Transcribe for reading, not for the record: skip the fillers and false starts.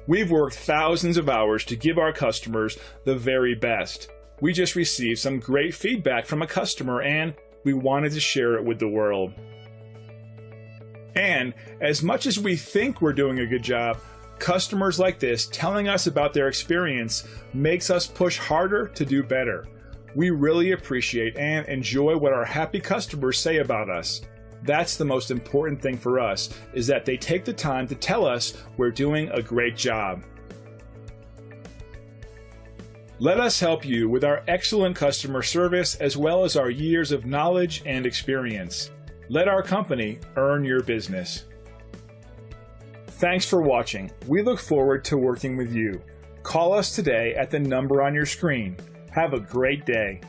We've worked thousands of hours to give our customers the very best. We just received some great feedback from a customer and we wanted to share it with the world. And as much as we think we're doing a good job, customers like this telling us about their experience makes us push harder to do better. We really appreciate and enjoy what our happy customers say about us. That's the most important thing for us, is that they take the time to tell us we're doing a great job. Let us help you with our excellent customer service as well as our years of knowledge and experience. Let our company earn your business. Thanks for watching. We look forward to working with you. Call us today at the number on your screen. Have a great day.